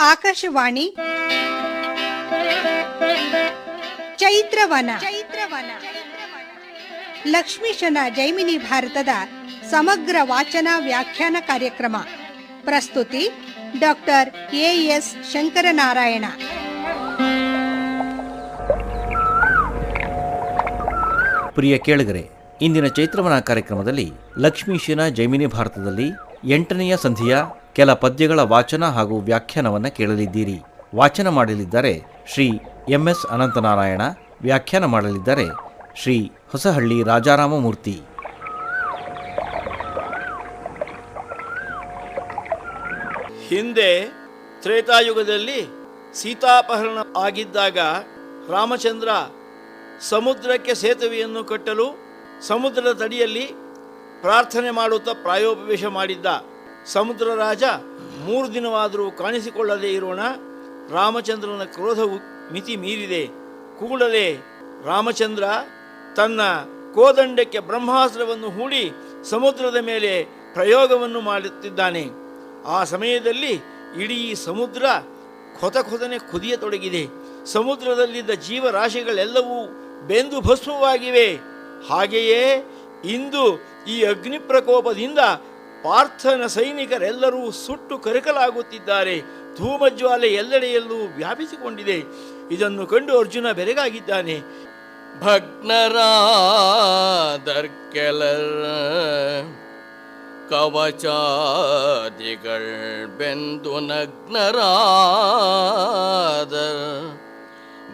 ಆಕಾಶವಾಣಿ ಚೈತ್ರವನ ಲಕ್ಷ್ಮೀಶನ ಜೈಮಿನಿ ಭಾರತದ ಸಮಗ್ರ ವಾಚನ ವ್ಯಾಖ್ಯಾನ ಕಾರ್ಯಕ್ರಮ. ಪ್ರಸ್ತುತಿ ಡಾಕ್ಟರ್ ಎಎಸ್ ಶಂಕರನಾರಾಯಣ. ಪ್ರಿಯ ಕೇಳುಗರೆ, ಇಂದಿನ ಚೈತ್ರವನ ಕಾರ್ಯಕ್ರಮದಲ್ಲಿ ಲಕ್ಷ್ಮೀಶನ ಜೈಮಿನಿ ಭಾರತದಲ್ಲಿ 8ನೆಯ ಸಂಧಿಯ ಕೆಲ ಪದ್ಯಗಳ ವಾಚನ ಹಾಗೂ ವ್ಯಾಖ್ಯಾನವನ್ನು ಕೇಳಲಿದ್ದೀರಿ. ವಾಚನ ಮಾಡಲಿದ್ದಾರೆ ಶ್ರೀ ಎಂಎಸ್ ಅನಂತನಾರಾಯಣ. ವ್ಯಾಖ್ಯಾನ ಮಾಡಲಿದ್ದಾರೆ ಶ್ರೀ ಹೊಸಹಳ್ಳಿ ರಾಜಾರಾಮಮೂರ್ತಿ. ಹಿಂದೆ ತ್ರೇತಾಯುಗದಲ್ಲಿ ಸೀತಾಪಹರಣ ಆಗಿದ್ದಾಗ ರಾಮಚಂದ್ರ ಸಮುದ್ರಕ್ಕೆ ಸೇತುವೆಯನ್ನು ಕಟ್ಟಲು ಸಮುದ್ರದ ತಡಿಯಲ್ಲಿ ಪ್ರಾರ್ಥನೆ ಮಾಡುತ್ತಾ ಪ್ರಾಯೋಪವೇಶ ಮಾಡಿದ್ದ. ಸಮುದ್ರ ರಾಜ 3 ದಿನವಾದರೂ ಕಾಣಿಸಿಕೊಳ್ಳದೇ ಇರೋಣ. ರಾಮಚಂದ್ರನ ಕ್ರೋಧವು ಮಿತಿ ಮೀರಿದೆ. ಕೂಡಲೇ ರಾಮಚಂದ್ರ ತನ್ನ ಕೋದಂಡಕ್ಕೆ ಬ್ರಹ್ಮಾಸ್ತ್ರವನ್ನು ಹೂಡಿ ಸಮುದ್ರದ ಮೇಲೆ ಪ್ರಯೋಗವನ್ನು ಮಾಡುತ್ತಿದ್ದಾನೆ. ಆ ಸಮಯದಲ್ಲಿ ಇಡೀ ಸಮುದ್ರ ಕೊತನೆ ಕುದಿಯತೊಡಗಿದೆ. ಸಮುದ್ರದಲ್ಲಿದ್ದ ಜೀವರಾಶಿಗಳೆಲ್ಲವೂ ಬೆಂದು ಭಸ್ಮವಾಗಿವೆ. ಹಾಗೆಯೇ ಇಂದು ಈ ಅಗ್ನಿ ಪ್ರಕೋಪದಿಂದ ಪಾರ್ಥನ ಸೈನಿಕರೆಲ್ಲರೂ ಸುಟ್ಟು ಕರಕಲಾಗುತ್ತಿದ್ದಾರೆ. ಧೂಮಜ್ವಾಲೆ ಎಲ್ಲೆಡೆಯಲ್ಲೂ ವ್ಯಾಪಿಸಿಕೊಂಡಿದೆ. ಇದನ್ನು ಕಂಡು ಅರ್ಜುನ ಬೆರಗಾಗಿದ್ದಾನೆ. ಭಗ್ನರಾದರ್ಕೆಲರ್ ಕವಚಾದಿಗಳ್ ಬೆಂದು ನಗ್ನರಾದರ್.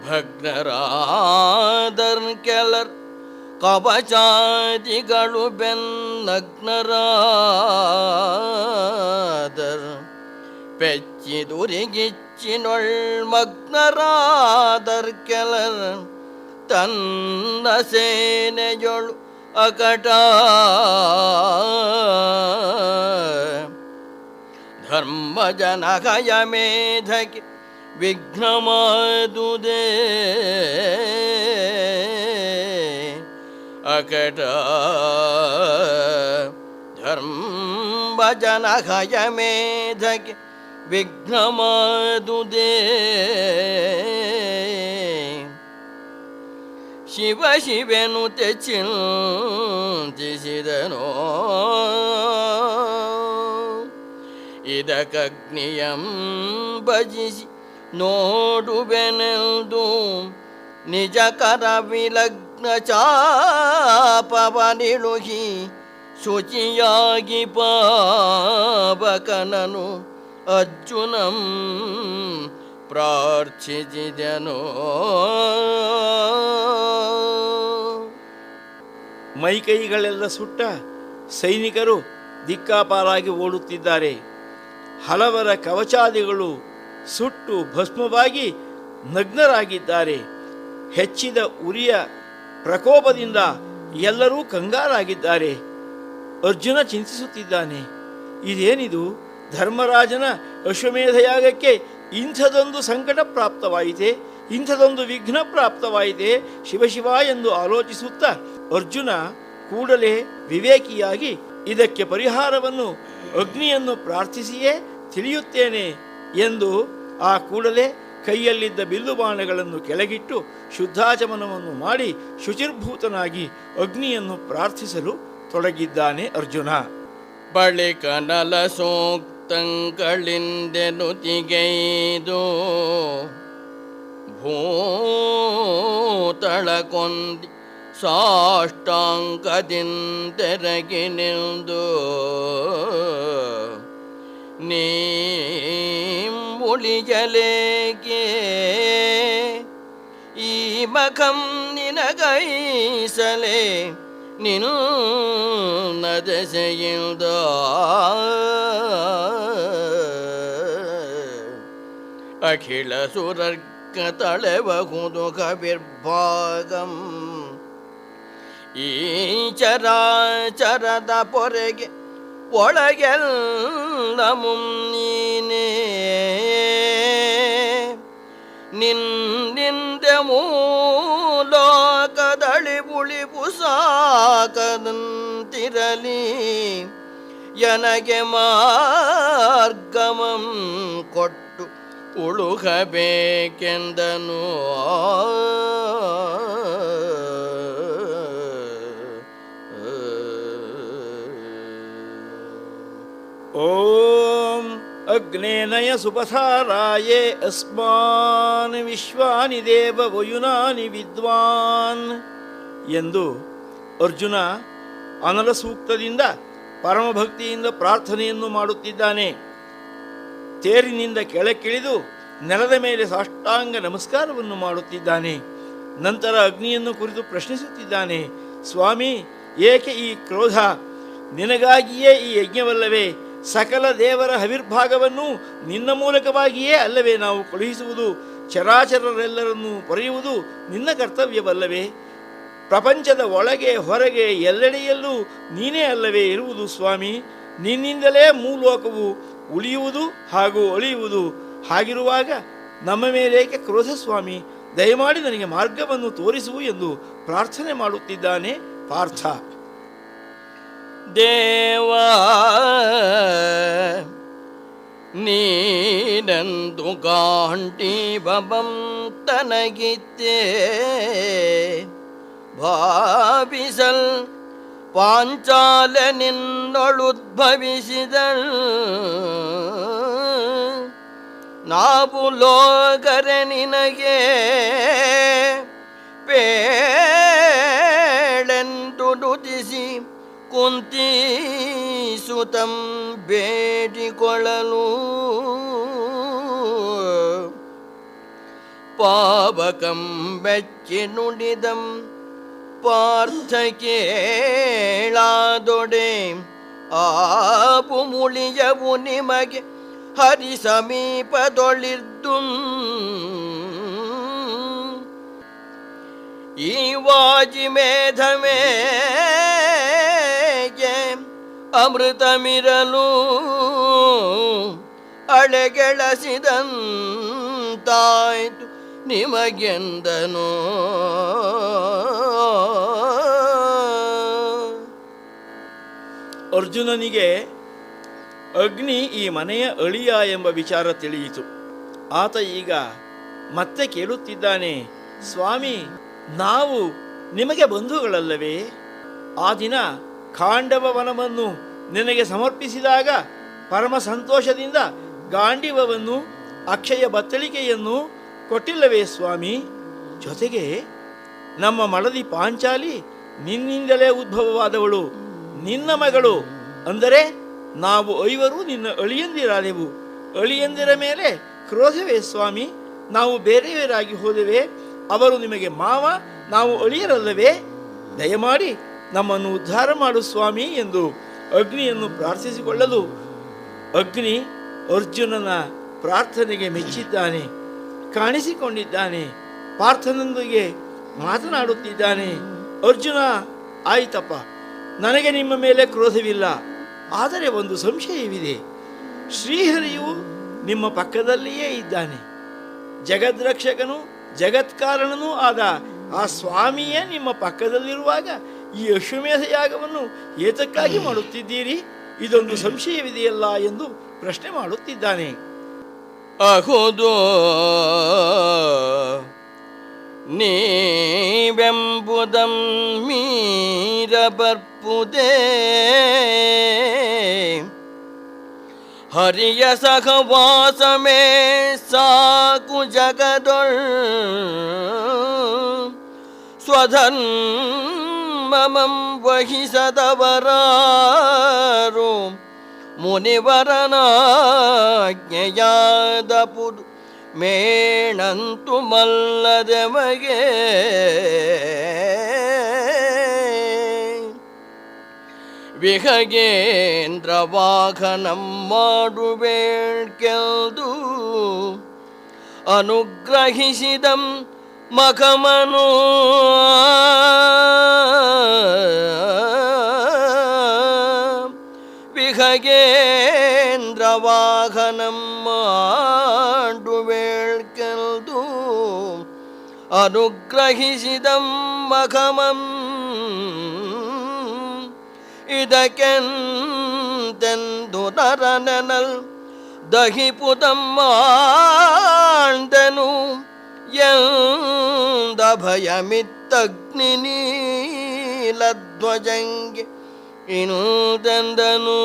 ಭಗ್ನರಾದರ್ಕೆಲರ್ ಕವಚಾದಿಗಳು ಬೆನ್ನಗ್ನರಾದರ್. ಪೆಚ್ಚಿದುರಿಗಿಚ್ಚಿನೊಳ್ ಮಗ್ನರಾದರ್ ಕೆಲರ್ ತನ್ನ ಸೇನೆಯೊಳು ಅಕಟ. ಧರ್ಮಜನಕಯ ಮೇಧಕ್ಕೆ ವಿಘ್ನಮಾದುದೇ ಅಕಟ. ಧರ್ಮಜನಕಯ ಮೇಧಕ್ಕೆ ವಿಘ್ನಮಾದುದೇ. ಶಿವ ಶಿವೆನುತೆ ಚಿಂತಿಸಿದನೋ ಇದಕ್ಕಗ್ನಿಯಂ ಭಜಿಸಿ ನೋಡುವೆನೆಂದು ನಿಜ ಕರ ವಿಲಗ್ನ ಚಾಪವನಿಳುಹಿ ಶುಚಿಯಾಗಿ ಪಾವಕನನು ಅರ್ಜುನಂ ಪ್ರಾರ್ಥಿಸಿದನು. ಮೈಕೈಗಳೆಲ್ಲ ಸುಟ್ಟ ಸೈನಿಕರು ದಿಕ್ಕಾಪಾಲಾಗಿ ಓಡುತ್ತಿದ್ದಾರೆ. ಹಲವರ ಕವಚಾದಿಗಳು ಸುಟ್ಟು ಭಸ್ಮವಾಗಿ ನಗ್ನರಾಗಿದ್ದಾರೆ. ಹೆಚ್ಚಿದ ಉರಿಯ ಪ್ರಕೋಪದಿಂದ ಎಲ್ಲರೂ ಕಂಗಾಲಾಗಿದ್ದಾರೆ. ಅರ್ಜುನ ಚಿಂತಿಸುತ್ತಿದ್ದಾನೆ, ಇದೇನಿದು? ಧರ್ಮರಾಜನ ಅಶ್ವಮೇಧ ಯಾಗಕ್ಕೆ ಇಂಥದೊಂದು ಸಂಕಟ ಪ್ರಾಪ್ತವಾಯಿತೆ, ಇಂಥದೊಂದು ವಿಘ್ನ ಪ್ರಾಪ್ತವಾಯಿತೆ. ಶಿವಶಿವ ಎಂದು ಆಲೋಚಿಸುತ್ತಾ ಅರ್ಜುನ ಕೂಡಲೇ ವಿವೇಕಿಯಾಗಿ ಇದಕ್ಕೆ ಪರಿಹಾರವನ್ನು ಅಗ್ನಿಯನ್ನು ಪ್ರಾರ್ಥಿಸಿಯೇ ತಿಳಿಯುತ್ತೇನೆ ಎಂದು ಆ ಕೂಡಲೇ ಕೈಯಲ್ಲಿದ್ದ ಬಿಲ್ಲು ಬಾಣಗಳನ್ನು ಕೆಳಗಿಟ್ಟು ಶುದ್ಧಾಚಮನವನ್ನು ಮಾಡಿ ಶುಚಿರ್ಭೂತನಾಗಿ ಅಗ್ನಿಯನ್ನು ಪ್ರಾರ್ಥಿಸಲು ತೊಡಗಿದ್ದಾನೆ ಅರ್ಜುನ. ಬಳಿಕ ನಲ ಸೂಕ್ತಂಗಳಿಂದೆನುತಿಗೈದು ಭೂತಳ ಕೊಂದಿ ಸಾಷ್ಟಾಂಗದಿಂದೆರಗಿ ನಿಂದು ನೀಂಬುಳಿಯಲೇಕೆ ಈ ಮಖಂ ನಿನಗೈಸಲೇ ನೀನು ನದಸೆಯಿಂದ ಅಖಿಲ ಸುರರ್ಗ ತಳೆಬಹುದು ಕವಿರ್ಭಾಗಂ. ಈ ಚರಾಚರದ ಪೊರೆಗೆ ಒಳಗೆಲ್ಲ ಮುನ್ನೀನೇ ನಿಂದೆ ಮೂಲೋಕದಳಿ ಬುಳಿಪು ಸಾಕದಂತಿರಲಿ ಎನಗೆ ಮಾರ್ಗಮಂ ಕೊಟ್ಟು ಉಳುಗಬೇಕೆಂದನು. ಓಂ ಅಗ್ನೇನಯ ಸುಪಥಾರಾಯೇ ಅಸ್ಮಾನ್ ವಿಶ್ವಾನಿ ದೇವ ವಯುನಾನಿ ವಿದ್ವಾನ್ ಎಂದು ಅರ್ಜುನ ಅನಲ ಸೂಕ್ತದಿಂದ ಪರಮಭಕ್ತಿಯಿಂದ ಪ್ರಾರ್ಥನೆಯನ್ನು ಮಾಡುತ್ತಿದ್ದಾನೆ. ತೇರಿನಿಂದ ಕೆಳಕ್ಕಿಳಿದು ನೆಲದ ಮೇಲೆ ಸಾಷ್ಟಾಂಗ ನಮಸ್ಕಾರವನ್ನು ಮಾಡುತ್ತಿದ್ದಾನೆ. ನಂತರ ಅಗ್ನಿಯನ್ನು ಕುರಿತು ಪ್ರಶ್ನಿಸುತ್ತಿದ್ದಾನೆ. ಸ್ವಾಮಿ, ಏಕೆ ಈ ಕ್ರೋಧ? ನಿನಗಾಗಿಯೇ ಈ ಯಜ್ಞವಲ್ಲವೇ? ಸಕಲ ದೇವರ ಹವಿರ್ಭಾಗವನ್ನು ನಿನ್ನ ಮೂಲಕವಾಗಿಯೇ ಅಲ್ಲವೇ ನಾವು ಕಳುಹಿಸುವುದು? ಚರಾಚರರೆಲ್ಲರನ್ನೂ ಪೊರೆಯುವುದು ನಿನ್ನ ಕರ್ತವ್ಯವಲ್ಲವೇ? ಪ್ರಪಂಚದ ಒಳಗೆ ಹೊರಗೆ ಎಲ್ಲೆಡೆಯಲ್ಲೂ ನೀನೇ ಅಲ್ಲವೇ ಇರುವುದು ಸ್ವಾಮಿ? ನಿನ್ನಿಂದಲೇ ಮೂಲೋಕವು ಉಳಿಯುವುದು ಹಾಗೂ ಅಳಿಯುವುದು. ಹಾಗಿರುವಾಗ ನಮ್ಮ ಮೇಲೇಕೆ ಕ್ರೋಧ ಸ್ವಾಮಿ? ದಯಮಾಡಿ ನನಗೆ ಮಾರ್ಗವನ್ನು ತೋರಿಸು ಎಂದು ಪ್ರಾರ್ಥನೆ ಮಾಡುತ್ತಿದ್ದಾನೆ ಪಾರ್ಥ. ದೇವಾ ನೀನಂದು ಗಾಂಡೀವಂ ತನಗಿತ್ತೇ ಭಾವಿಸಲ್ ಪಾಂಚಾಲ ನಿನ್ನೊಳುದ್ಭವಿಸಿದಳು. ನಾವು ಲೋಕರೆ ನಿನಗೆ ಪೇಳೆಂದು ನುತಿಸಿ ಕುಂತೀಸುತಂ ಬೇಡಿಕೊಳ್ಳಲು ಪಾವಕಂ ಬೆಚ್ಚಿ ನುಡಿದಂ ಪಾರ್ಥ ಕೇಳಾದೊಡೆ ಆಪು ಮುಳಿಯವು ನಿಮಗೆ ಹರಿ ಸಮೀಪದೊಳಿರ್ದು ಈ ವಾಜಿ ಮೇಧಮೇಗೆ ಅಮೃತಮಿರಲು ಅಳೆಗೆಳಸಿದಂತಾಯ್ತು ನಿಮಗೆಂದನು. ಅರ್ಜುನನಿಗೆ ಅಗ್ನಿ ಈ ಮನೆಯ ಅಳಿಯ ಎಂಬ ವಿಚಾರ ತಿಳಿಯಿತು. ಆತ ಈಗ ಮತ್ತೆ ಕೇಳುತ್ತಿದ್ದಾನೆ, ಸ್ವಾಮಿ, ನಾವು ನಿಮಗೆ ಬಂಧುಗಳಲ್ಲವೇ? ಆ ದಿನ ಖಾಂಡವ ವನವನ್ನು ನಿನಗೆ ಸಮರ್ಪಿಸಿದಾಗ ಪರಮ ಸಂತೋಷದಿಂದ ಗಾಂಡೀವವನ್ನು ಅಕ್ಷಯ ಬತ್ತಳಿಕೆಯನ್ನು ಕೊಟ್ಟಿಲ್ಲವೇ ಸ್ವಾಮಿ? ಜೊತೆಗೆ ನಮ್ಮ ಮಡದಿ ಪಾಂಚಾಲಿ ನಿನ್ನಿಂದಲೇ ಉದ್ಭವವಾದವಳು, ನಿನ್ನ ಮಗಳು. ಅಂದರೆ ನಾವು ಐವರು ನಿನ್ನ ಅಳಿಯಂದಿರಾದೆವು. ಅಳಿಯಂದಿರ ಮೇಲೆ ಕ್ರೋಧವೇ ಸ್ವಾಮಿ? ನಾವು ಬೇರೆಯವರಾಗಿ ಹೋದೆವೆ. ಅವರು ನಿಮಗೆ ಮಾವ, ನಾವು ಅಳಿಯರಲ್ಲವೇ? ದಯಮಾಡಿ ನಮ್ಮನ್ನು ಉದ್ಧಾರ ಮಾಡು ಸ್ವಾಮಿ ಎಂದು ಅಗ್ನಿಯನ್ನು ಪ್ರಾರ್ಥಿಸಿಕೊಳ್ಳಲು ಅಗ್ನಿ ಅರ್ಜುನನ ಪ್ರಾರ್ಥನೆಗೆ ಮೆಚ್ಚಿದ್ದಾನೆ, ಕಾಣಿಸಿಕೊಂಡಿದ್ದಾನೆ, ಪಾರ್ಥನೊಂದಿಗೆ ಮಾತನಾಡುತ್ತಿದ್ದಾನೆ. ಅರ್ಜುನ, ಆಯ್ತಪ್ಪ, ನನಗೆ ನಿಮ್ಮ ಮೇಲೆ ಕ್ರೋಧವಿಲ್ಲ. ಆದರೆ ಒಂದು ಸಂಶಯವಿದೆ. ಶ್ರೀಹರಿಯು ನಿಮ್ಮ ಪಕ್ಕದಲ್ಲಿಯೇ ಇದ್ದಾನೆ. ಜಗದ್ರಕ್ಷಕನು ಜಗತ್ಕಾರಣನೂ ಆದ ಆ ಸ್ವಾಮಿಯೇ ನಿಮ್ಮ ಪಕ್ಕದಲ್ಲಿರುವಾಗ ಈ ಅಶ್ವಮೇಧ ಯಾಗವನ್ನು ಏತಕ್ಕಾಗಿ ಮಾಡುತ್ತಿದ್ದೀರಿ? ಇದೊಂದು ಸಂಶಯವಿದೆಯಲ್ಲ ಎಂದು ಪ್ರಶ್ನೆ ಮಾಡುತ್ತಿದ್ದಾನೆ. ಅಹುದು ನೀವೆಂಬುದಂ ಮೀರಬರ್ಪುದೇ ಹರಿಯ ಸಹವಾಸಮೇ ಸಾಕು ಜಗದೊಳ್ ಸ್ವಧರ್ಮಮಂ ವಹಿಸದವರಾರು ಮುನಿವರನಾಜ್ಞೆಯಾದ ಪುದು ಮೇಣಂತು ಮಲ್ಲದೆಮಗೆ ವಿಹಗೇಂದ್ರ ವಾಹನಂ ಮಾಡುವೇಳ್ಕೆಲ್ದು ಅನುಗ್ರಹಿಸಿದಂ ಮಖಮನು ವಿಹಗೇಂದ್ರ ವಾಹನಂ ಮಾಡುವೇಳ್ಕೆಲ್ದು ಅನುಗ್ರಹಿಸಿದಂ ಮಖಮಂ ಇದಕ್ಕೆಂತೆ ದುನರನಲ್ ದಹಿಪುತಮ್ಮಾಂದನು ಎಂದ ಭಯಮಿತ್ತಗ್ನಿ ನೀಲಧ್ವಜಂಗೆ ಇನುದಂದನು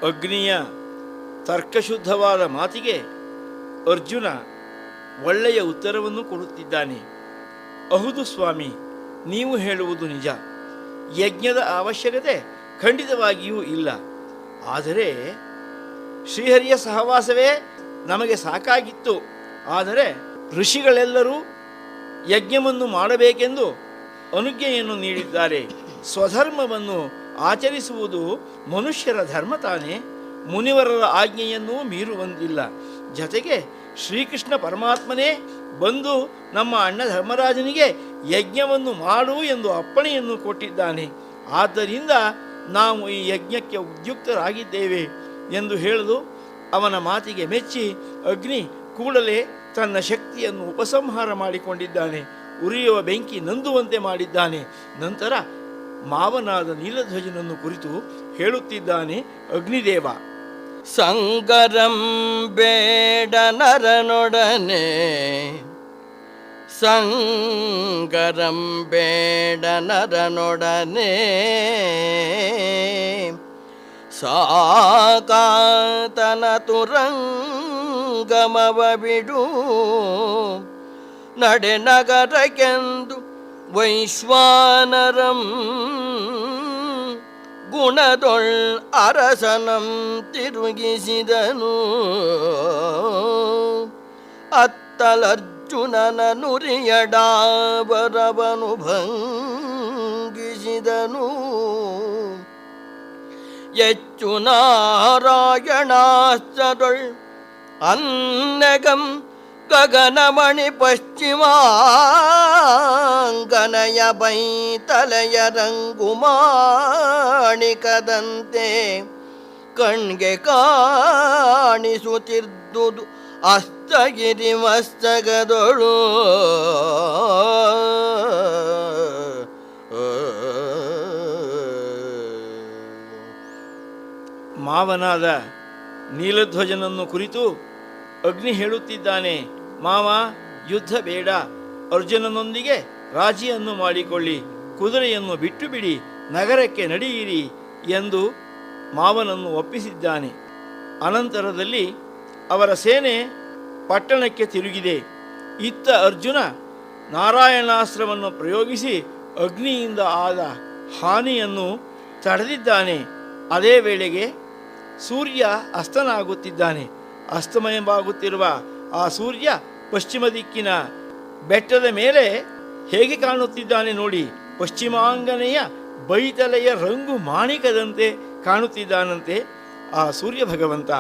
ಅಗ್ನಿಯ ತರ್ಕಶುದ್ಧವಾದ ಮಾತಿಗೆ ಅರ್ಜುನ ಒಳ್ಳೆಯ ಉತ್ತರವನ್ನು ಕೊಡುತ್ತಿದ್ದಾನೆ. ಹೌದು ಸ್ವಾಮಿ, ನೀವು ಹೇಳುವುದು ನಿಜ. ಯಜ್ಞದ ಅವಶ್ಯಕತೆ ಖಂಡಿತವಾಗಿಯೂ ಇಲ್ಲ. ಆದರೆ ಶ್ರೀಹರಿಯ ಸಹವಾಸವೇ ನಮಗೆ ಸಾಕಾಗಿತ್ತು. ಆದರೆ ಋಷಿಗಳೆಲ್ಲರೂ ಯಜ್ಞವನ್ನು ಮಾಡಬೇಕೆಂದು ಅನುಜ್ಞೆಯನ್ನು ನೀಡಿದ್ದಾರೆ. ಸ್ವಧರ್ಮವನ್ನು ಆಚರಿಸುವುದು ಮನುಷ್ಯರ ಧರ್ಮ ತಾನೇ. ಮುನಿವರರ ಆಜ್ಞೆಯನ್ನೂ ಮೀರುವಂತಿಲ್ಲ. ಜತೆಗೆ ಶ್ರೀಕೃಷ್ಣ ಪರಮಾತ್ಮನೇ ಬಂದು ನಮ್ಮ ಅಣ್ಣ ಧರ್ಮರಾಜನಿಗೆ ಯಜ್ಞವನ್ನು ಮಾಡು ಎಂದು ಅಪ್ಪಣೆಯನ್ನು ಕೊಟ್ಟಿದ್ದಾನೆ. ಆದ್ದರಿಂದ ನಾವು ಈ ಯಜ್ಞಕ್ಕೆ ಉದ್ಯುಕ್ತರಾಗಿದ್ದೇವೆ ಎಂದು ಹೇಳಲು ಅವನ ಮಾತಿಗೆ ಮೆಚ್ಚಿ ಅಗ್ನಿ ಕೂಡಲೇ ತನ್ನ ಶಕ್ತಿಯನ್ನು ಉಪಸಂಹಾರ ಮಾಡಿಕೊಂಡಿದ್ದಾನೆ. ಉರಿಯುವ ಬೆಂಕಿ ನಂದುವಂತೆ ಮಾಡಿದ್ದಾನೆ. ನಂತರ ಮಾವನಾದ ನೀಲಧ್ವಜನನ್ನು ಕುರಿತು ಹೇಳುತ್ತಿದ್ದಾನೆ ಅಗ್ನಿದೇವ. ಸಂಗರಂ ಬೇಡ ನರನೊಡನೆ, ಸಂಗರಂ ಬೇಡ ನರನೊಡನೆ, ಸಾಕಾತನ ತುರಂಗಮವ ಬಿಡು, ನಡೆ ನಗರಕ್ಕೆಂದು ವೈಶ್ವಾನರಂ ಗುಣದೊಳ್ ಅರಸನಂ ತಿರುಗಿಸಿದನು. ಅತ್ತಲರ್ಜುನನ ನುರಿಯಡಾಬರವನು ಭಂಗಿಸಿದನು. ಹೆಚ್ಚು ನಾರಾಯಣಾಸ್ತ್ರದೊಳ್ ಅನ್ನಗಂ ಗಗನಮಣಿ ಪಶ್ಚಿಮಾಂಗನಯ ಬೈತಲೆಯ ರಂಗುಮಾಣಿಕದಂತೆ ಕಣ್ಗೆ ಕಾಣಿಸುತ್ತಿದ್ದುದು ಅಸ್ತಗಿರಿ ಮಸ್ತಕದೊಳು. ಮಾವನಾದ ನೀಲಧ್ವಜನನ್ನು ಕುರಿತು ಅಗ್ನಿ ಹೇಳುತ್ತಿದ್ದಾನೆ, ಮಾವ, ಯುದ್ಧ ಬೇಡ. ಅರ್ಜುನನೊಂದಿಗೆ ರಾಜಿಯನ್ನು ಮಾಡಿಕೊಳ್ಳಿ, ಕುದುರೆಯನ್ನು ಬಿಟ್ಟು ಬಿಡಿ, ನಗರಕ್ಕೆ ನಡೆಯಿರಿ ಎಂದು ಮಾವನನ್ನು ಒಪ್ಪಿಸಿದ್ದಾನೆ. ಅನಂತರದಲ್ಲಿ ಅವರ ಸೇನೆ ಪಟ್ಟಣಕ್ಕೆ ತಿರುಗಿದೆ. ಇತ್ತ ಅರ್ಜುನ ನಾರಾಯಣಾಸ್ತ್ರವನ್ನು ಪ್ರಯೋಗಿಸಿ ಅಗ್ನಿಯಿಂದ ಆದ ಹಾನಿಯನ್ನು ತಡೆದಿದ್ದಾನೆ. ಅದೇ ವೇಳೆಗೆ ಸೂರ್ಯ ಅಸ್ತನಾಗುತ್ತಿದ್ದಾನೆ. ಅಸ್ತಮಯವಾಗುತ್ತಿರುವ ಆ ಸೂರ್ಯ ಪಶ್ಚಿಮ ದಿಕ್ಕಿನ ಬೆಟ್ಟದ ಮೇಲೆ ಹೇಗೆ ಕಾಣುತ್ತಿದ್ದಾನೆ ನೋಡಿ. ಪಶ್ಚಿಮಾಂಗನೆಯ ಬೈತಲೆಯ ರಂಗು ಮಾಣಿಕದಂತೆ ಕಾಣುತ್ತಿದ್ದಾನಂತೆ ಆ ಸೂರ್ಯ ಭಗವಂತ.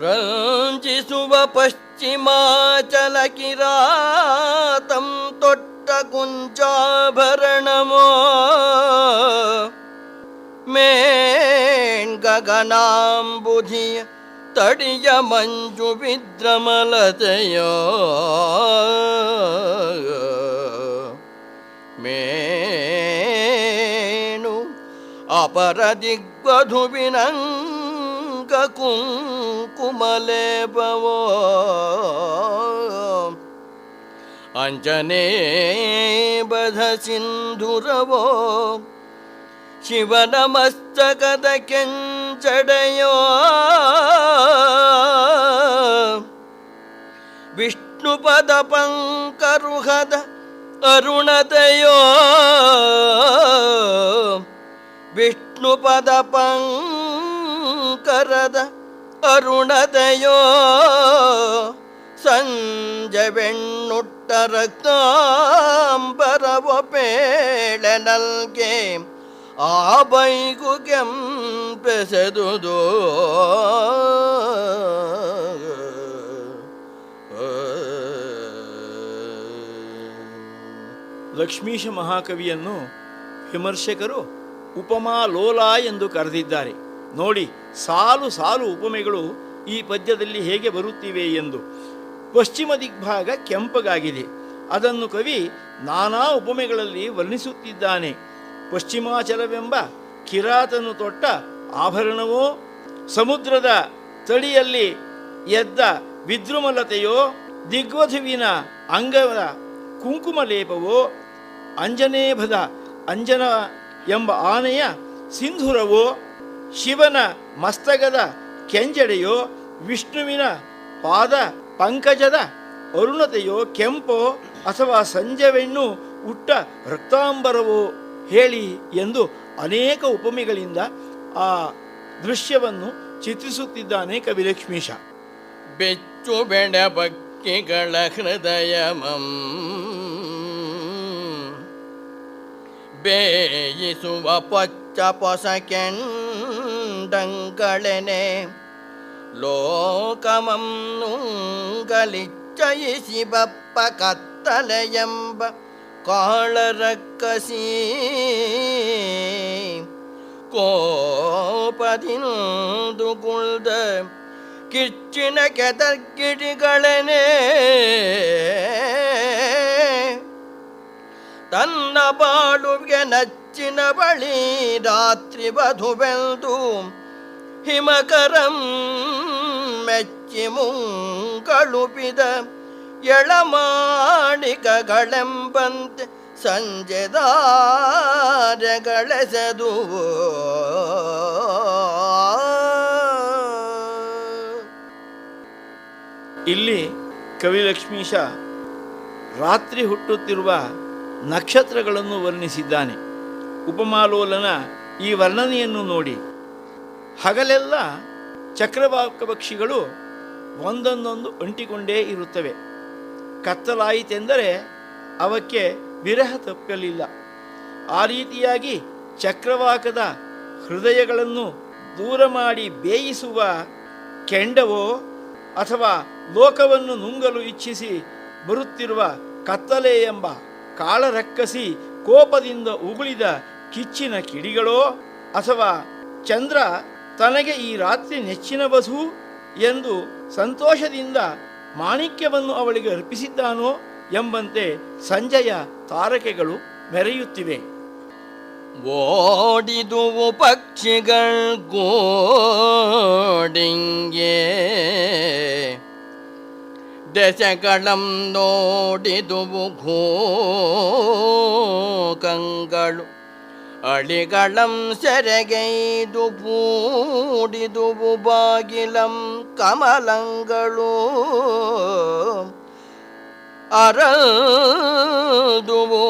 ರಂಜಿಸುವ ಪಶ್ಚಿಮಾಚಲ ಕಿರಾತಂ ತೊಟ್ಟ ಕುಂಚಾಭರಣಮೋ, ಮೇಣ್ ಗಗನಾಂಬುಧಿಯ ತಡಿಯ ಮಂಜು ವಿದ್ರಮಲತೆಯೋ, ಮೇಣು ಅಪರ ದಿಗ್ವಧುವಿನಂಗ ಕುಂಕುಮಲೇಪವೋ, ಅಂಜನೇ ಬಧ ಸಿಂಧುರವೋ, ಶಿವನ ಮಸ್ತಕದ ಕೆಂಚಡೆಯೋ, ವಿಷ್ಣು ಪದ ಪಂಕರುಹದ ಅರುಣತೆಯೋ, ವಿಷ್ಣು ಪದ ಪಂಕರದ ಅರುಣತೆಯೋ, ಸಂಜೆ ಬೆಣ್ಣುಟ್ಟ ರಕ್ತಾಂಬರವೋ ಪೇಳೆನಲ್ಗೆ ಆ ಬೈಗು ಕೆಂಪೆಸೆದುದು. ಲಕ್ಷ್ಮೀಶ ಮಹಾಕವಿಯನ್ನು ವಿಮರ್ಶಕರು ಉಪಮಾ ಲೋಲ ಎಂದು ಕರೆದಿದ್ದಾರೆ. ನೋಡಿ, ಸಾಲು ಸಾಲು ಉಪಮೆಗಳು ಈ ಪದ್ಯದಲ್ಲಿ ಹೇಗೆ ಬರುತ್ತಿವೆ ಎಂದು. ಪಶ್ಚಿಮ ದಿಗ್ಭಾಗ ಕೆಂಪಗಾಗಿದೆ. ಅದನ್ನು ಕವಿ ನಾನಾ ಉಪಮೆಗಳಲ್ಲಿ ವರ್ಣಿಸುತ್ತಿದ್ದಾನೆ. ಪಶ್ಚಿಮಾಚಲವೆಂಬ ಕಿರಾತನು ತೊಟ್ಟ ಆಭರಣವೋ, ಸಮುದ್ರದ ತಡಿಯಲ್ಲಿ ಎದ್ದ ವಿದ್ರುಮಲತೆಯೋ, ದಿಗ್ವಧುವಿನ ಅಂಗದ ಕುಂಕುಮಲೇಪವೋ, ಅಂಜನೇಭದ ಅಂಜನ ಎಂಬ ಆನೆಯ ಸಿಂಧೂರವೋ, ಶಿವನ ಮಸ್ತಕದ ಕೆಂಜಡೆಯೋ, ವಿಷ್ಣುವಿನ ಪಾದ ಪಂಕಜದ ಅರುಣತೆಯೋ, ಕೆಂಪೋ ಅಥವಾ ಸಂಜೆವೆಣ್ಣು ಉಟ್ಟ ರಕ್ತಾಂಬರವೋ ಹೇಳಿ ಎಂದು ಅನೇಕ ಉಪಮೆಗಳಿಂದ ಆ ದೃಶ್ಯವನ್ನು ಚಿತ್ರಿಸುತ್ತಿದ್ದಾನೆ ಕವಿಲಕ್ಷ್ಮೀಶ. ಬೆಚ್ಚು ಬೆಡಬಕ್ಕಿಗಳ ಹೃದಯಮಂ ಬೇಯಿಸುವ ಪೊಚ್ಚ ಪೊಸ ಕೆಂಡಂಗಳೆನೆ ಲೋಕಮಂ ನುಂಗಲಿಚ್ಚಯಿಸಿ ಬಪ್ಪ ಕತ್ತಲೆಯೆಂಬ ಕಾಳರಕ್ಕಸಿ ಕೋಪದಿಂದು ಕುಳ್ದ ಕಿಚ್ಚಿನ ಕೆದರ್ಗಿಡಿಗಳನೆ ತನ್ನ ಬಾಳುವಿಗೆ ನಚ್ಚಿನ ಬಳಿ ರಾತ್ರಿ ವಧುವೆಂದು ಹಿಮಕರಂ ಮೆಚ್ಚಿ ಮುಂಕಳುಪಿದ ಎಳಮಾಣಿಕಗಳೆಂಬಂತೆ ಸಂಜೆದಾರೆಗಳೆಸೆದು ಇಲ್ಲಿ ಕವಿಲಕ್ಷ್ಮೀಶ ರಾತ್ರಿ ಹುಟ್ಟುತ್ತಿರುವ ನಕ್ಷತ್ರಗಳನ್ನು ವರ್ಣಿಸಿದ್ದಾನೆ. ಉಪಮಾಲೋಲನ ಈ ವರ್ಣನೆಯನ್ನು ನೋಡಿ, ಹಗಲೆಲ್ಲ ಚಕ್ರವಾಕ ಪಕ್ಷಿಗಳು ಒಂದೊಂದೊಂದು ಅಂಟಿಕೊಂಡೇ ಇರುತ್ತವೆ. ಕತ್ತಲಾಯಿತೆಂದರೆ ಅವಕ್ಕೆ ವಿರಹ ತಪ್ಪಲಿಲ್ಲ. ಆ ರೀತಿಯಾಗಿ ಚಕ್ರವಾಕದ ಹೃದಯಗಳನ್ನು ದೂರ ಮಾಡಿ ಬೇಯಿಸುವ ಕೆಂಡವೋ ಅಥವಾ ಲೋಕವನ್ನು ನುಂಗಲು ಇಚ್ಛಿಸಿ ಬರುತ್ತಿರುವ ಕತ್ತಲೆ ಎಂಬ ಕಾಳರಕ್ಕಸಿ ಕೋಪದಿಂದ ಉಗುಳಿದ ಕಿಚ್ಚಿನ ಕಿಡಿಗಳೋ, ಅಥವಾ ಚಂದ್ರ ತನಗೆ ಈ ರಾತ್ರಿ ನೆಚ್ಚಿನ ವಧು ಎಂದು ಸಂತೋಷದಿಂದ ಮಾಣಿಕ್ಯವನ್ನು ಅವಳಿಗೆ ಅರ್ಪಿಸಿದ್ದಾನೋ ಎಂಬಂತೆ ಸಂಜೆಯ ತಾರಕೆಗಳು ಮೆರೆಯುತ್ತಿವೆ. ಓಡಿದುವು ಪಕ್ಷಿಗಳು ಗೋಡಿಂಗೆ ದಶಗಳಂ ನೋಡಿದುವು ಘೋಕಂಗಳು ಅಳಿಗಳಂ ಸೆರೆಗೈದು ಪೂಡಿದುವು ಬಾಗಿಲಂ ಕಮಲಂಗಳು ಅರದುವು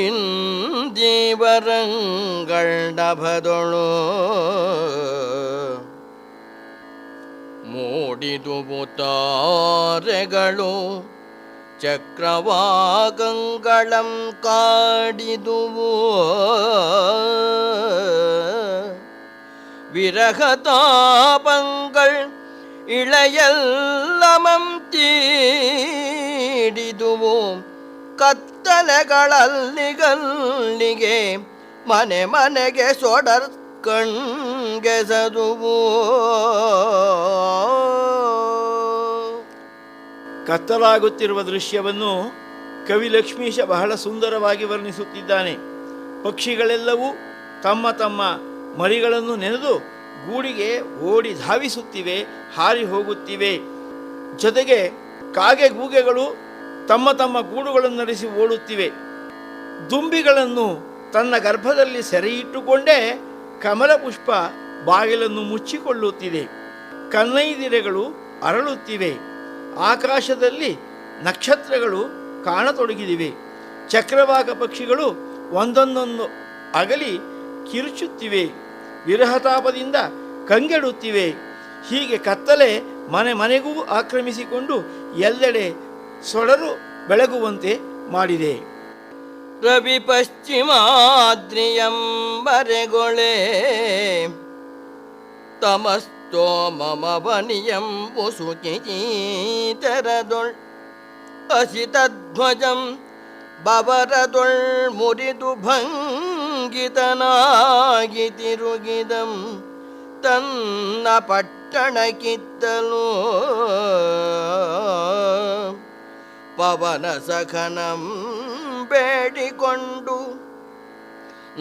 ಇಂದೀವರಂಗಳಭದೊಳು ಮೂಡಿದುವು ತಾರೆಗಳು ಚಕ್ರವಾಕಂಗಳಂ ಕಾಡಿದುವು ವಿರಹತಾಪಂಗಳ್ ಇಳೆಯಲ್ಲಮಂ ತೀಡಿದುವು ಕತ್ತಲೆಗಳಲ್ಲಿಗಲ್ಲಿಗೆ ಮನೆ ಮನೆಗೆ ಸೊಡರ್ ಕಣ್ಗೆಸದುವು. ಕತ್ತಲಾಗುತ್ತಿರುವ ದೃಶ್ಯವನ್ನು ಕವಿಲಕ್ಷ್ಮೀಶ ಬಹಳ ಸುಂದರವಾಗಿ ವರ್ಣಿಸುತ್ತಿದ್ದಾನೆ. ಪಕ್ಷಿಗಳೆಲ್ಲವೂ ತಮ್ಮ ತಮ್ಮ ಮರಿಗಳನ್ನು ನೆನೆದು ಗೂಡಿಗೆ ಓಡಿ ಧಾವಿಸುತ್ತಿವೆ, ಹಾರಿ ಹೋಗುತ್ತಿವೆ. ಜೊತೆಗೆ ಕಾಗೆ ಗೂಗೆಗಳು ತಮ್ಮ ತಮ್ಮ ಗೂಡುಗಳನ್ನು ನಡೆಸಿ ಓಡುತ್ತಿವೆ. ದುಂಬಿಗಳನ್ನು ತನ್ನ ಗರ್ಭದಲ್ಲಿ ಸೆರೆಯಿಟ್ಟುಕೊಂಡೇ ಕಮಲ ಪುಷ್ಪ ಬಾಗಿಲನ್ನು ಮುಚ್ಚಿಕೊಳ್ಳುತ್ತಿದೆ. ಕನ್ನೈದಿರೆಗಳು ಅರಳುತ್ತಿವೆ. ಆಕಾಶದಲ್ಲಿ ನಕ್ಷತ್ರಗಳು ಕಾಣತೊಡಗಿದಿವೆ. ಚಕ್ರವಾಕ ಪಕ್ಷಿಗಳು ಒಂದೊಂದೊಂದು ಅಗಲಿ ಕಿರುಚುತ್ತಿವೆ, ವಿರಹತಾಪದಿಂದ ಕಂಗೆಡುತ್ತಿವೆ. ಹೀಗೆ ಕತ್ತಲೆ ಮನೆ ಮನೆಗೂ ಆಕ್ರಮಿಸಿಕೊಂಡು ಎಲ್ಲೆಡೆ ಸೊಡರು ಬೆಳಗುವಂತೆ ಮಾಡಿದೆ. ರವಿ ಪಶ್ಚಿಮಾದ್ರಿಯಂಬರೆಗೊಳೆ ತಮಸ್ತೋ ಮಮ ವನಿಯಂ ಉಸುಚಿತರದೊಳ್ ಅಸಿತಧ್ವಜಂ ಬವರದೊಳ್ ಮುರಿದು ಭಂಗಿತನಾಗಿ ತಿರುಗಿದಂ ತನ್ನ ಪಟ್ಟಣ ಕಿತ್ತಲು ಪವನ ಸಖನಂ ಬೇಡಿಕೊಂಡು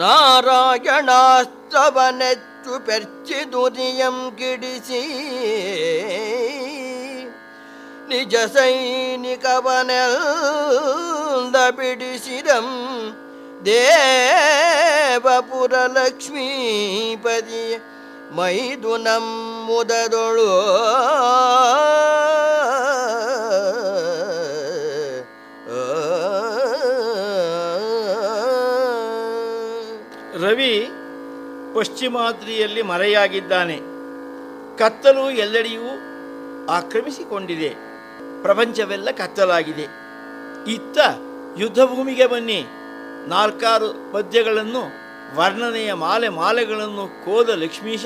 ನಾರಾಯಣಾಸ್ತ್ರವನೆಚ್ಚು ಪೆರ್ಚಿ ದುರಿಯಂ ಕಿಡಿಸಿ ನಿಜ ಸೈನಿಕವನೆಲ್ಲ ಬಿಡಿಸಿದಂ ದೇವಪುರ ಲಕ್ಷ್ಮೀಪತಿ ಮೈದು ನಮ್ಮುದದೊಳು ರವಿ ಪಶ್ಚಿಮಾದ್ರಿಯಲ್ಲಿ ಮರೆಯಾಗಿದ್ದಾನೆ. ಕತ್ತಲು ಎಲ್ಲೆಡೆಯೂ ಆಕ್ರಮಿಸಿಕೊಂಡಿದೆ. ಪ್ರಪಂಚವೆಲ್ಲ ಕತ್ತಲಾಗಿದೆ. ಇತ್ತ ಯುದ್ಧಭೂಮಿಗೆ ಬನ್ನಿ. 4 ಪದ್ಯಗಳನ್ನು ವರ್ಣನೆಯ ಮಾಲೆಗಳನ್ನು ಕೋದ ಲಕ್ಷ್ಮೀಶ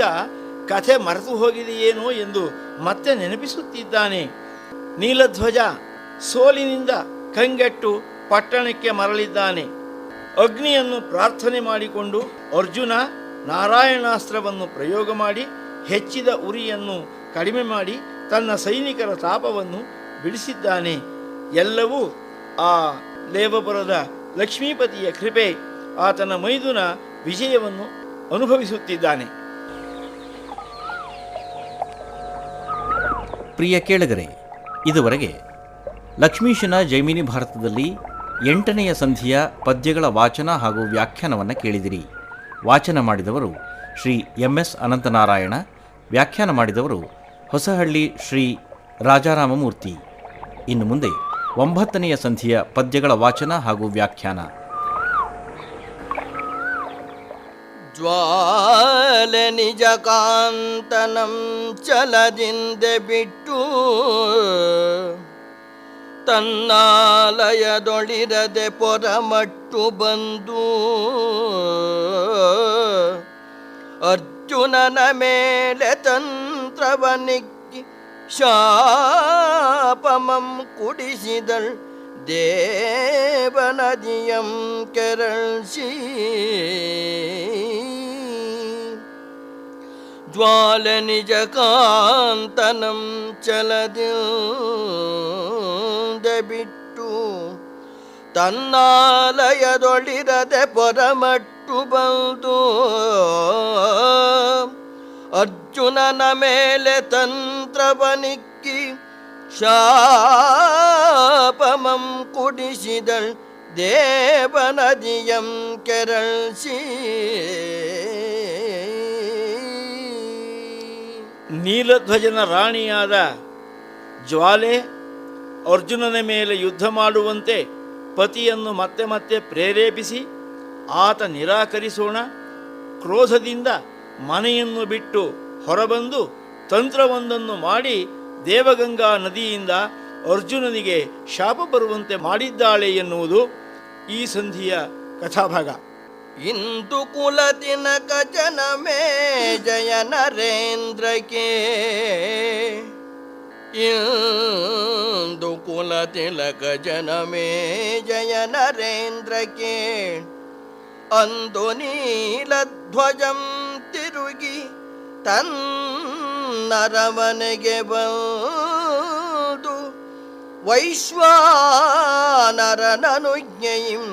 ಕಥೆ ಮರೆತು ಹೋಗಿದೆಯೇನೋ ಎಂದು ಮತ್ತೆ ನೆನಪಿಸುತ್ತಿದ್ದಾನೆ. ನೀಲಧ್ವಜ ಸೋಲಿನಿಂದ ಕಂಗೆಟ್ಟು ಪಟ್ಟಣಕ್ಕೆ ಮರಳಿದ್ದಾನೆ. ಅಗ್ನಿಯನ್ನು ಪ್ರಾರ್ಥನೆ ಮಾಡಿಕೊಂಡು ಅರ್ಜುನ ನಾರಾಯಣಾಸ್ತ್ರವನ್ನು ಪ್ರಯೋಗ ಮಾಡಿ ಹೆಚ್ಚಿದ ಉರಿಯನ್ನು ಕಡಿಮೆ ಮಾಡಿ ತನ್ನ ಸೈನಿಕರ ತಾಪವನ್ನು ಬಿಡಿಸಿದ್ದಾನೆ. ಎಲ್ಲವೂ ಆ ಲೇವಪುರದ ಲಕ್ಷ್ಮೀಪತಿಯ ಕೃಪೆ. ಆತನ ಮೈದುನ ವಿಜಯವನ್ನು ಅನುಭವಿಸುತ್ತಿದ್ದಾನೆ. ಪ್ರಿಯ ಕೇಳುಗರೆ, ಇದುವರೆಗೆ ಲಕ್ಷ್ಮೀಶನ ಜೈಮಿನಿ ಭಾರತದಲ್ಲಿ 8ನೆಯ ಸಂಧಿಯ ಪದ್ಯಗಳ ವಾಚನ ಹಾಗೂ ವ್ಯಾಖ್ಯಾನವನ್ನು ಕೇಳಿದಿರಿ. ವಾಚನ ಮಾಡಿದವರು ಶ್ರೀ MS ಅನಂತನಾರಾಯಣ, ವ್ಯಾಖ್ಯಾನ ಮಾಡಿದವರು ಹೊಸಹಳ್ಳಿ ಶ್ರೀ ರಾಜಾರಾಮಮೂರ್ತಿ. ಇನ್ನು ಮುಂದೆ 9ನೆಯ ಸಂಧಿಯ ಪದ್ಯಗಳ ವಾಚನ ಹಾಗೂ ವ್ಯಾಖ್ಯಾನ. ಜ್ವಾಲೆ ನಿಜ ಕಾಂತನಂ ಚಲದಿಂದೆ ಬಿಟ್ಟು ತನ್ನಾಲಯದೊಳಿರದೆ ಪೊರಮಟ್ಟು ಬಂದು ಅರ್ಜುನನ ಮೇಲೆ ತಂತ್ರವನಿಕ್ಕಿ ಶಾಪಮಂ ಕುಡಿಸಿದಳ್ ದೇವನದಿಯಂ ಕೆರಳ್ಸಿ ಜ್ವಾಲೆ ನಿಜ ಕಾಂತನಂ ಚಲದಿಂದೆ ಬಿಟ್ಟು ತನ್ನಾಲಯದೊಳಿರದೆ ಪೊರಮಟ್ಟು ಬಂದು ಅರ್ಜುನನ ಮೇಲೆ ತಂತ್ರವನಿಕ್ಕಿ ಶಾಪಮಂ ಕುಡಿಸಿದಳ್ ದೇವನದಿಯಂ ಕೆರಳ್ಸಿ ನೀಲಧ್ವಜನ ರಾಣಿಯಾದ ಜ್ವಾಲೆ ಅರ್ಜುನನ ಮೇಲೆ ಯುದ್ಧ ಮಾಡುವಂತೆ ಪತಿಯನ್ನು ಮತ್ತೆ ಮತ್ತೆ ಪ್ರೇರೇಪಿಸಿ ಆತ ನಿರಾಕರಿಸೋಣ ಕ್ರೋಧದಿಂದ ಮನೆಯನ್ನು ಬಿಟ್ಟು ಹೊರಬಂದು ತಂತ್ರವೊಂದನ್ನು ಮಾಡಿ ದೇವಗಂಗಾ ನದಿಯಿಂದ ಅರ್ಜುನನಿಗೆ ಶಾಪ ಬರುವಂತೆ ಮಾಡಿದ್ದಾಳೆ ಎನ್ನುವುದು ಈ ಸಂಧಿಯ ಕಥಾಭಾಗ. ಇಂದು ಕುಲತಿನಕ ಜನಮೇ ಜಯ ನರೇಂದ್ರಕ್ಕೆ ಇಂದು ಕುಲತಿಲಕ ಜನಮೇ ಜಯ ನರೇಂದ್ರಕ್ಕೆ ಅಂದು ನೀಲಧ್ವಜಂ ತಿರುಗಿ ತನ್ನರಮನೆಗೆ ಬಂದು ವೈಶ್ವಾನರನನುಜ್ಞೆಯಿಂ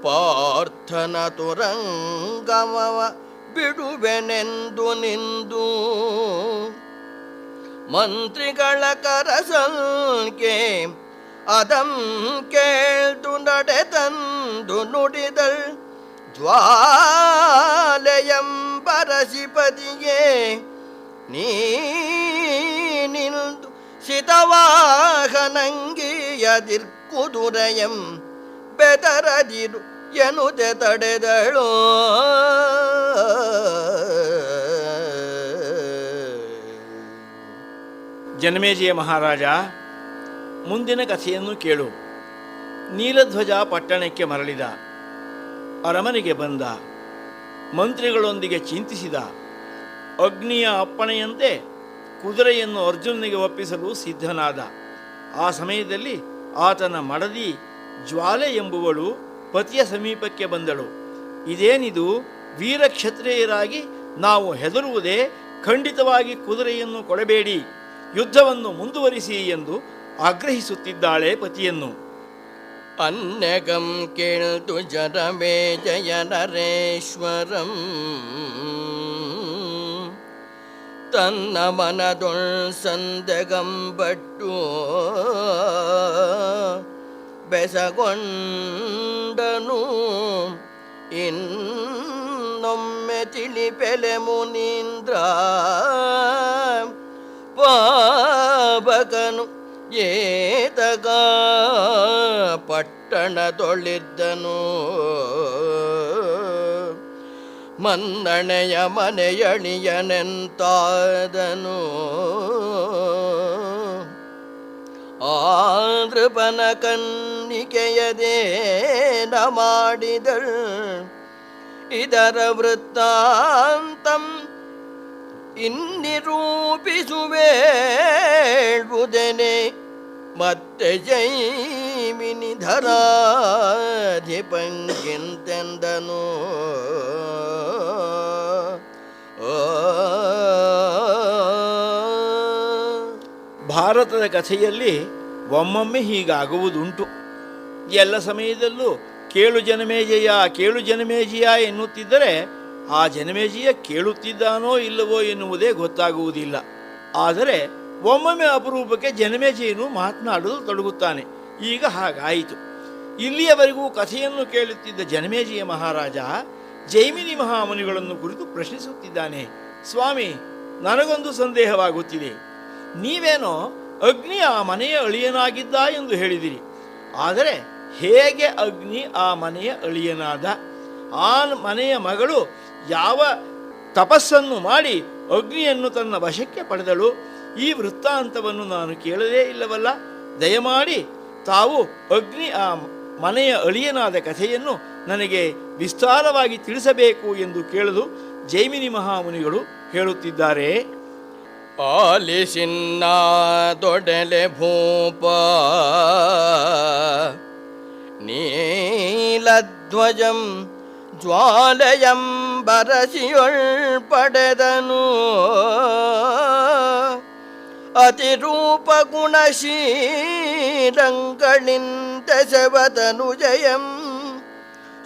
ಪಾರ್ಥನ ತುರಂಗಮವ ಬಿಡುವೆನೆಂದು ನಿಂದು ಮಂತ್ರಿಗಳ ಕರಸಲ್ಕೆ ಅದಂ ಕೇಳ್ದು ನಡೆತಂದು ನುಡಿದಳ್ ಜ್ವಾಲೆಯಂಬರಸಿಪತಿಗೆ ನೀನಿಂದು ಸಿತವಾಹನಂಗಿಯದಿರ್ಕುದುರೆಯಂ ಬೆದರದಿರು ಎನ್ನುತ್ತೆ ತಡೆದಳು. ಜನಮೇಜಯ ಮಹಾರಾಜ, ಮುಂದಿನ ಕಥೆಯನ್ನು ಕೇಳು. ನೀಲಧ್ವಜ ಪಟ್ಟಣಕ್ಕೆ ಮರಳಿದ, ಅರಮನೆಗೆ ಬಂದ, ಮಂತ್ರಿಗಳೊಂದಿಗೆ ಚಿಂತಿಸಿದ. ಅಗ್ನಿಯ ಅಪ್ಪಣೆಯಂತೆ ಕುದುರೆಯನ್ನು ಅರ್ಜುನನಿಗೆ ಒಪ್ಪಿಸಲು ಸಿದ್ಧನಾದ. ಆ ಸಮಯದಲ್ಲಿ ಆತನ ಮಡದಿ ಜ್ವಾಲೆ ಎಂಬುವಳು ಪತಿಯ ಸಮೀಪಕ್ಕೆ ಬಂದಳು. ಇದೇನಿದು, ವೀರ ಕ್ಷತ್ರಿಯರಾಗಿ ನಾವು ಹೆದರುವುದೇ, ಖಂಡಿತವಾಗಿ ಕುದುರೆಯನ್ನು ಕೊಡಬೇಡಿ, ಯುದ್ಧವನ್ನು ಮುಂದುವರಿಸಿ ಎಂದು ಆಗ್ರಹಿಸುತ್ತಿದ್ದಾಳೆ ಪತಿಯನ್ನು. ಅನ್ಯಗಂ ಕೇಳ್ತು ಜನಮೇ ಜಯ ನರೇಶ್ವರಂ ತನ್ನ ಮನದೊಳ್ ಸಂದೆಗಂಬಟ್ಟು ಬೆಸಗೊಂಡನು. ಇನ್ನೊಮ್ಮೆ ತಿಳಿಪೆಲೆ ಮುನೀಂದ್ರ ಪಾವಕನು ಏತಗ ಪಟ್ಟಣದೊಳಿದ್ದನು. ಮನ್ನಣೆಯ ಮನೆಯಳಿಯನೆಂತಾದನು. ಆದೃಪನ ಕನ್ನಿಕೆಯದೇನ ಮಾಡಿದಳು. ಇದರ ವೃತ್ತಾಂತಂ ಇನ್ನಿರೂಪಿಸುವೇಳ್ಬುದೆನೆ. ಮತ್ತೆ ಜೈಮಿನಿ ಧರಾಧಿಪಂಗಿಂತೆಂದನು. ಭಾರತದ ಕಥೆಯಲ್ಲಿ ಒಮ್ಮೊಮ್ಮೆ ಹೀಗಾಗುವುದುಂಟು. ಎಲ್ಲ ಸಮಯದಲ್ಲೂ ಕೇಳು ಜನಮೇಜಯ ಕೇಳು ಜನಮೇಜಯ ಎನ್ನುತ್ತಿದ್ದರೆ ಆ ಜನಮೇಜಯ ಕೇಳುತ್ತಿದ್ದಾನೋ ಇಲ್ಲವೋ ಎನ್ನುವುದೇ ಗೊತ್ತಾಗುವುದಿಲ್ಲ. ಆದರೆ ಒಮ್ಮೊಮ್ಮೆ ಅಪರೂಪಕ್ಕೆ ಜನಮೇಜಯನು ಮಾತನಾಡಲು ತೊಡಗುತ್ತಾನೆ. ಈಗ ಹಾಗಾಯಿತು. ಇಲ್ಲಿಯವರೆಗೂ ಕಥೆಯನ್ನು ಕೇಳುತ್ತಿದ್ದ ಜನಮೇಜಯ ಮಹಾರಾಜ ಜೈಮಿನಿ ಮಹಾಮುನಿಗಳನ್ನು ಕುರಿತು ಪ್ರಶ್ನಿಸುತ್ತಿದ್ದಾನೆ. ಸ್ವಾಮಿ, ನನಗೊಂದು ಸಂದೇಹವಾಗುತ್ತಿದೆ. ನೀವೇನೋ ಅಗ್ನಿ ಆ ಮನೆಯ ಅಳಿಯನಾಗಿದ್ದ ಎಂದು ಹೇಳಿದಿರಿ. ಆದರೆ ಹೇಗೆ ಅಗ್ನಿ ಆ ಮನೆಯ ಅಳಿಯನಾದ? ಆ ಮನೆಯ ಮಗಳು ಯಾವ ತಪಸ್ಸನ್ನು ಮಾಡಿ ಅಗ್ನಿಯನ್ನು ತನ್ನ ವಶಕ್ಕೆ ಪಡೆದಳು? ಈ ವೃತ್ತಾಂತವನ್ನು ನಾನು ಕೇಳಲೇ ಇಲ್ಲವಲ್ಲ. ದಯಮಾಡಿ ತಾವು ಅಗ್ನಿ ಆ ಮನೆಯ ಅಳಿಯನಾದ ಕಥೆಯನ್ನು ನನಗೆ ವಿಸ್ತಾರವಾಗಿ ತಿಳಿಸಬೇಕು ಎಂದು ಕೇಳಲು ಜೈಮಿನಿ ಮಹಾಮುನಿಗಳು ಹೇಳುತ್ತಿದ್ದಾರೆ. ಆಲಿಸಿನ್ನ ದೊಡೆಲೆ ಭೂಪ ನೀಲಧ್ವಜಂ ಜ್ವಾಲೆಯಂ ಬರಸಿಯೊಳ್ ಪಡೆದನು. ಅತಿರೂಪ ಗುಣಶೀಲಂಗಳಿಂದೆಸವತನು ಜಯಂ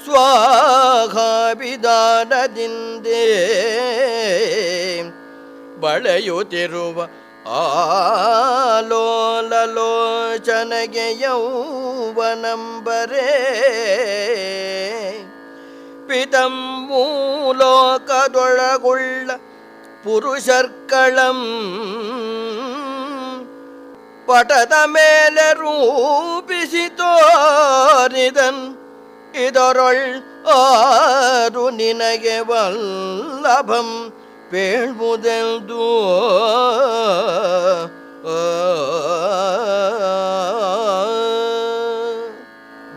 ಸ್ವಾಘಾಭಿದಾನದಿಂದೇ ಬಳೆಯುತ್ತಿರುವ ಆಲೋಲಲೋಚನೆಗೆ ಯೌವನಂಬರೇ ಪಿತಂಬೂಲೋಕದೊಳಗುಳ್ಳ ಪುರುಷರ್ಕಳಂ ಪಟದ ಮೇಲೆ ರೂಪಿಸಿ ತೋರಿದನ್. ಇದರೊಳ್ ಆರು ನಿನಗೆ ವಲ್ಲಭಂ ಪೇಳ್ಬುದೆಂದು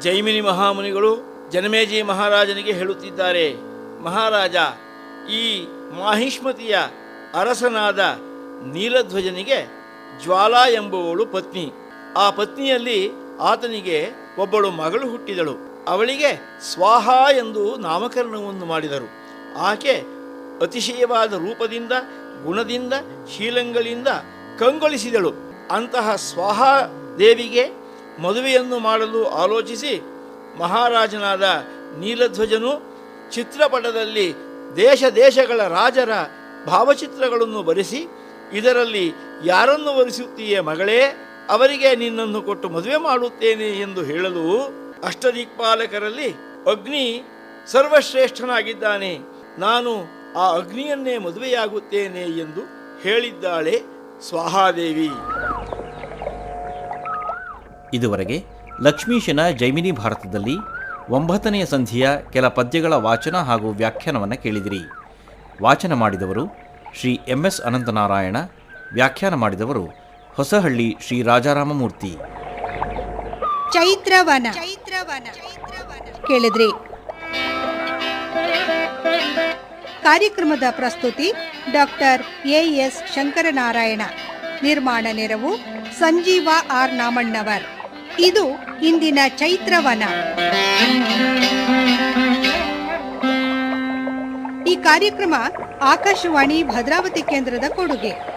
ಜೈಮಿನಿ ಮಹಾಮುನಿಗಳು ಜನಮೇಜಯ ಮಹಾರಾಜನಿಗೆ ಹೇಳುತ್ತಿದ್ದಾರೆ. ಮಹಾರಾಜ, ಈ ಮಾಹಿಷ್ಮತಿಯ ಅರಸನಾದ ನೀಲಧ್ವಜನಿಗೆ ಜ್ವಾಲಾ ಎಂಬುವಳು ಪತ್ನಿ. ಆ ಪತ್ನಿಯಲ್ಲಿ ಆತನಿಗೆ ಒಬ್ಬಳು ಮಗಳು ಹುಟ್ಟಿದಳು. ಅವಳಿಗೆ ಸ್ವಾಹ ಎಂದು ನಾಮಕರಣವನ್ನು ಮಾಡಿದರು. ಆಕೆ ಅತಿಶಯವಾದ ರೂಪದಿಂದ, ಗುಣದಿಂದ, ಶೀಲಂಗಳಿಂದ ಕಂಗೊಳಿಸಿದಳು. ಅಂತಹ ಸ್ವಾಹ ದೇವಿಗೆ ಮದುವೆಯನ್ನು ಮಾಡಲು ಆಲೋಚಿಸಿ ಮಹಾರಾಜನಾದ ನೀಲಧ್ವಜನು ಚಿತ್ರಪಟದಲ್ಲಿ ದೇಶ ದೇಶಗಳ ರಾಜರ ಭಾವಚಿತ್ರಗಳನ್ನು ಬರೆಸಿ, ಇದರಲ್ಲಿ ಯಾರನ್ನು ವರಿಸುತ್ತೀಯೇ ಮಗಳೇ, ಅವರಿಗೆ ನಿನ್ನನ್ನು ಕೊಟ್ಟು ಮದುವೆ ಮಾಡುತ್ತೇನೆ ಎಂದು ಹೇಳಲು ಅಷ್ಟದಿಕ್ಪಾಲಕರಲ್ಲಿ ಅಗ್ನಿ ಸರ್ವಶ್ರೇಷ್ಠನಾಗಿದ್ದಾನೆ, ನಾನು ಆ ಅಗ್ನಿಯನ್ನೇ ಮದುವೆಯಾಗುತ್ತೇನೆ ಎಂದು ಹೇಳಿದ್ದಾಳೆ ಸ್ವಾಹಾದೇವಿ. ಇದುವರೆಗೆ ಲಕ್ಷ್ಮೀಶನ ಜೈಮಿನಿ ಭಾರತದಲ್ಲಿ 9ನೆಯ ಸಂಧಿಯ ಕೆಲ ಪದ್ಯಗಳ ವಾಚನ ಹಾಗೂ ವ್ಯಾಖ್ಯಾನವನ್ನು ಕೇಳಿದಿರಿ. ವಾಚನ ಮಾಡಿದವರು ಶ್ರೀ MS ಅನಂತನಾರಾಯಣ, ವ್ಯಾಖ್ಯಾನ ಮಾಡಿದವರು ಹೊಸಹಳ್ಳಿ ಶ್ರೀ ರಾಜಾರಾಮಮೂರ್ತಿ. ಚೈತ್ರವನ ಕೇಳಿದ್ರಿ. ಕಾರ್ಯಕ್ರಮದ ಪ್ರಸ್ತುತಿ ಡಾಕ್ಟರ್ AS ಶಂಕರನಾರಾಯಣ. ನಿರ್ಮಾಣ ನೆರವು ಸಂಜೀವ R ನಾಮಣ್ಣವರ್. ಇದು ಇಂದಿನ ಚೈತ್ರವನ. ಈ ಕಾರ್ಯಕ್ರಮ ಆಕಾಶವಾಣಿ ಭದ್ರಾವತಿ ಕೇಂದ್ರದ ಕೊಡುಗೆ.